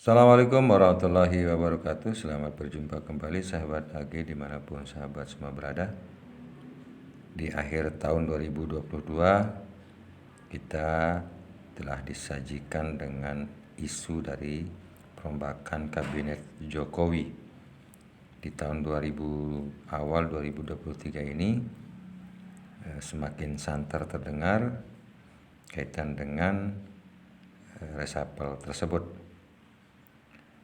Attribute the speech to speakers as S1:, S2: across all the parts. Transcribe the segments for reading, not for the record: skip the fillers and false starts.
S1: Assalamualaikum warahmatullahi wabarakatuh. Selamat berjumpa kembali sahabat AG dimanapun sahabat semua berada. Di akhir tahun 2022 kita telah disajikan dengan isu dari perombakan kabinet Jokowi. Di tahun awal 2023 ini semakin santer terdengar kaitan dengan resapel tersebut.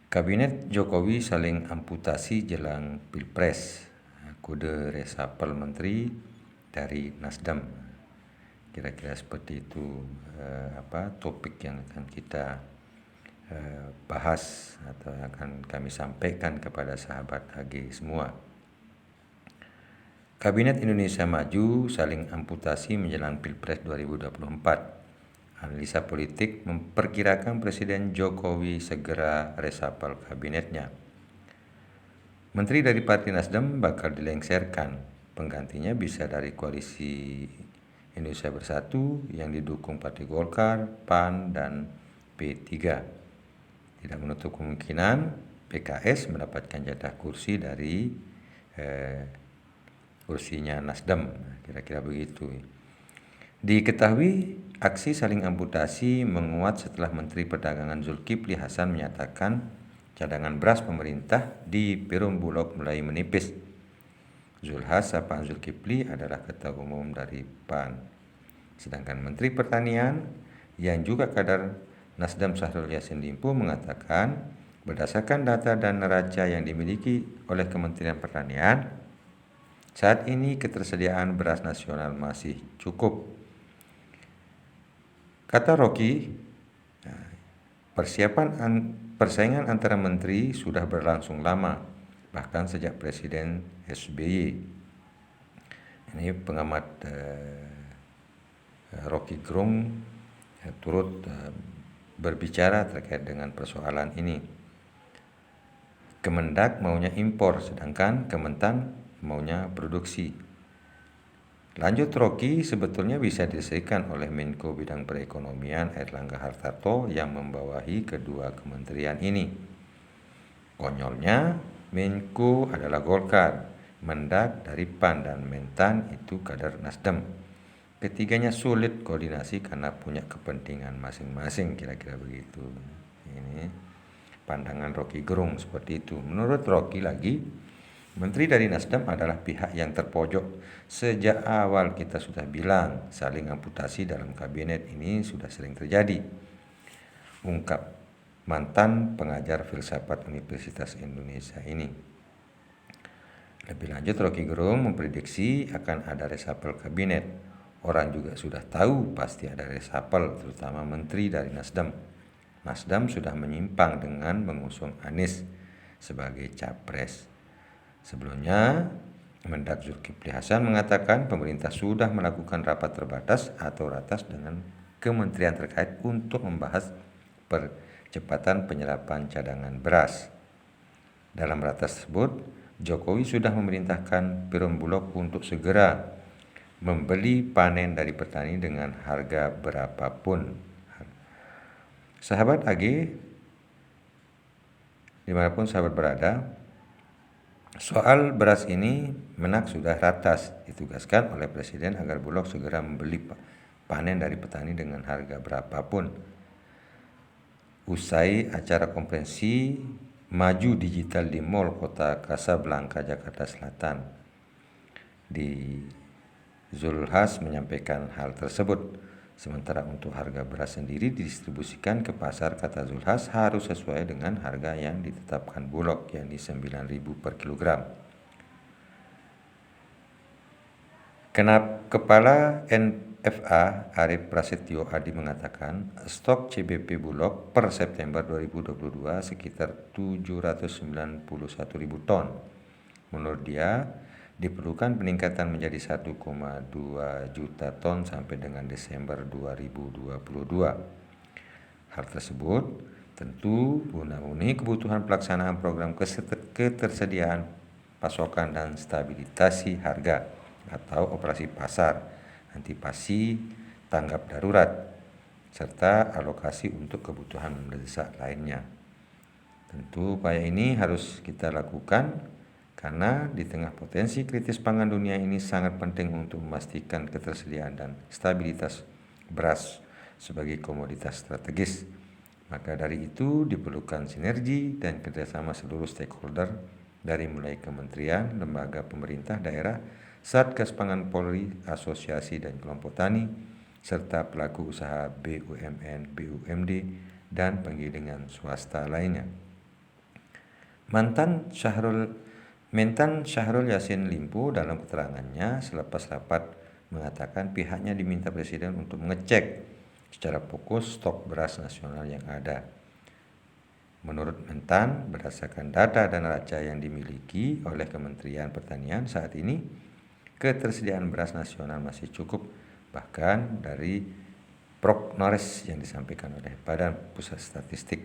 S1: Kabinet Jokowi saling amputasi jelang Pilpres, kode resapel menteri dari Nasdem. Kira-kira seperti itu topik yang akan kita bahas atau akan kami sampaikan kepada sahabat AG semua. Kabinet Indonesia Maju saling amputasi menjelang Pilpres 2024. Analisa politik memperkirakan Presiden Jokowi segera resapel kabinetnya. Menteri dari Partai Nasdem bakal dilengserkan. Penggantinya bisa dari koalisi Indonesia Bersatu yang didukung Partai Golkar, PAN, dan P3. Tidak menutup kemungkinan PKS mendapatkan jatah kursi dari kursinya Nasdem, kira-kira begitu. Diketahui aksi saling amputasi menguat setelah Menteri Perdagangan Zulkifli Hasan menyatakan cadangan beras pemerintah di Perumbulok mulai menipis. Zulkifli adalah ketua umum dari PAN. Sedangkan Menteri Pertanian yang juga kader Nasdem Syahrul Yassin Limpo mengatakan berdasarkan data dan neraca yang dimiliki oleh Kementerian Pertanian, saat ini ketersediaan beras nasional masih cukup. Kata Rocky, persaingan antara menteri sudah berlangsung lama, bahkan sejak Presiden SBY. Ini pengamat Rocky Gerung turut berbicara terkait dengan persoalan ini. Kemendak maunya impor, sedangkan Kementan maunya produksi. Lanjut Rocky, sebetulnya bisa diselesaikan oleh Menko Bidang Perekonomian Airlangga Hartarto yang membawahi kedua kementerian ini. Konyolnya, Menko adalah Golkar, Mendak dari PAN, dan Mentan itu kader Nasdem. Ketiganya sulit koordinasi karena punya kepentingan masing-masing, kira-kira begitu. Ini pandangan Rocky Gerung seperti itu. Menurut Rocky lagi, Menteri dari Nasdem adalah pihak yang terpojok. Sejak awal kita sudah bilang saling amputasi dalam kabinet ini sudah sering terjadi. Ungkap mantan pengajar filsafat Universitas Indonesia ini. Lebih lanjut, Rocky Gerung memprediksi akan ada resapel kabinet. Orang juga sudah tahu pasti ada resapel, terutama menteri dari Nasdem. Nasdem sudah menyimpang dengan mengusung Anies sebagai capres. Sebelumnya, Mendak Zulkifli Hasan mengatakan pemerintah sudah melakukan rapat terbatas atau ratas dengan kementerian terkait untuk membahas percepatan penyerapan cadangan beras. Dalam ratas tersebut, Jokowi sudah memerintahkan Perumbulok untuk segera membeli panen dari petani dengan harga berapapun. Sahabat AG, dimanapun sahabat berada, soal beras ini sudah ratas, ditugaskan oleh Presiden agar Bulog segera membeli panen dari petani dengan harga berapapun. Usai acara konferensi Maju Digital di Mall Kota Kasablanka, Jakarta Selatan, Zulhas menyampaikan hal tersebut. Sementara untuk harga beras sendiri didistribusikan ke pasar, kata Zulhas, harus sesuai dengan harga yang ditetapkan Bulog, yakni 9.000 per kilogram. Kepala NFA Arief Prasetyo Adi mengatakan stok CBP Bulog per September 2022 sekitar 791.000 ton. Menurut dia, diperlukan peningkatan menjadi 1,2 juta ton sampai dengan Desember 2022. Hal tersebut tentu guna memenuhi kebutuhan pelaksanaan program ketersediaan pasokan dan stabilisasi harga atau operasi pasar, antisipasi tanggap darurat, serta alokasi untuk kebutuhan mendesak lainnya. Tentu upaya ini harus kita lakukan karena di tengah potensi kritis pangan dunia ini sangat penting untuk memastikan ketersediaan dan stabilitas beras sebagai komoditas strategis. Maka dari itu diperlukan sinergi dan kerjasama seluruh stakeholder dari mulai kementerian, lembaga pemerintah daerah, Satgas Pangan Polri, asosiasi dan kelompok tani, serta pelaku usaha BUMN, BUMD, dan penggilingan swasta lainnya. Mentan Syahrul Yassin Limpo dalam keterangannya selepas rapat mengatakan pihaknya diminta Presiden untuk mengecek secara fokus stok beras nasional yang ada. Menurut Mentan, berdasarkan data dan neraca yang dimiliki oleh Kementerian Pertanian saat ini, ketersediaan beras nasional masih cukup, bahkan dari prognosis yang disampaikan oleh Badan Pusat Statistik.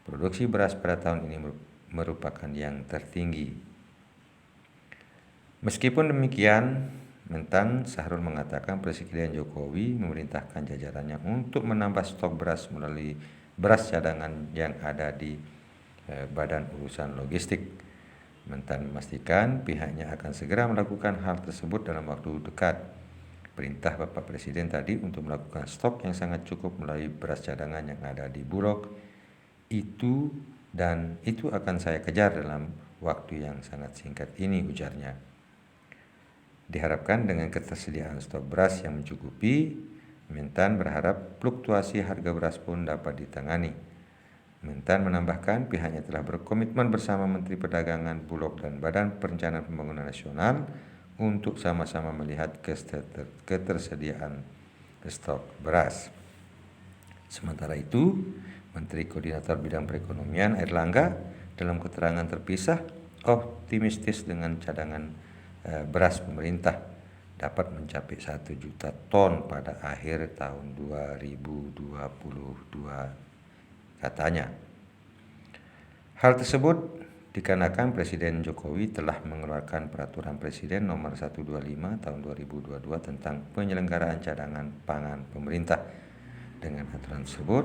S1: Produksi beras pada tahun ini merupakan yang tertinggi. Meskipun demikian, Mentan Syahrul mengatakan Presiden Jokowi memerintahkan jajarannya untuk menambah stok beras melalui beras cadangan yang ada di Badan Urusan Logistik. Mentan memastikan pihaknya akan segera melakukan hal tersebut dalam waktu dekat. Perintah Bapak Presiden tadi untuk melakukan stok yang sangat cukup melalui beras cadangan yang ada di Bulog itu akan saya kejar dalam waktu yang sangat singkat ini, ujarnya. Diharapkan dengan ketersediaan stok beras yang mencukupi, Mentan berharap fluktuasi harga beras pun dapat ditangani. Mentan menambahkan pihaknya telah berkomitmen bersama Menteri Perdagangan, Bulog, dan Badan Perencanaan Pembangunan Nasional untuk sama-sama melihat ketersediaan stok beras. Sementara itu, Menteri Koordinator Bidang Perekonomian Airlangga dalam keterangan terpisah optimistis dengan cadangan beras pemerintah dapat mencapai 1 juta ton pada akhir tahun 2022 katanya. Hal tersebut dikarenakan Presiden Jokowi telah mengeluarkan Peraturan Presiden Nomor 125 Tahun 2022 tentang penyelenggaraan cadangan pangan pemerintah. Dengan aturan tersebut,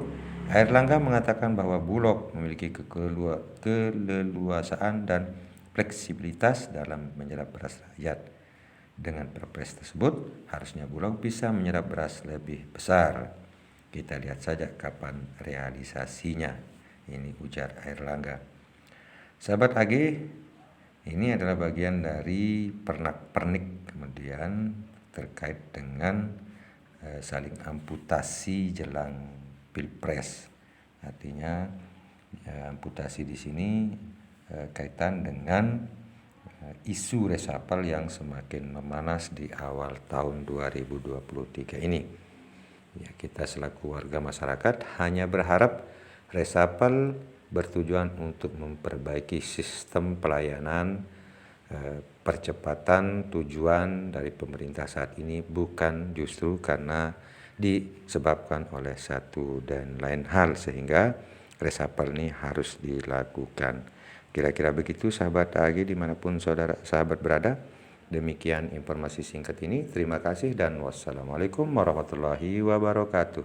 S1: Airlangga mengatakan bahwa Bulog memiliki keleluasaan dan fleksibilitas dalam menyerap beras rakyat. Dengan perpres tersebut, harusnya Bulog bisa menyerap beras lebih besar. Kita lihat saja kapan realisasinya. Ini ujar Airlangga. Sahabat AG, ini adalah bagian dari pernak-pernik kemudian terkait dengan saling amputasi jelang Pilpres. Artinya amputasi di sini kaitan dengan isu resapel yang semakin memanas di awal tahun 2023 ini. Ya, kita selaku warga masyarakat hanya berharap resapel bertujuan untuk memperbaiki sistem pelayanan, percepatan tujuan dari pemerintah saat ini, bukan justru karena disebabkan oleh satu dan lain hal sehingga resapel ini harus dilakukan. Kira-kira begitu sahabat AG dimanapun sahabat berada. Demikian informasi singkat ini. Terima kasih dan wassalamualaikum warahmatullahi wabarakatuh.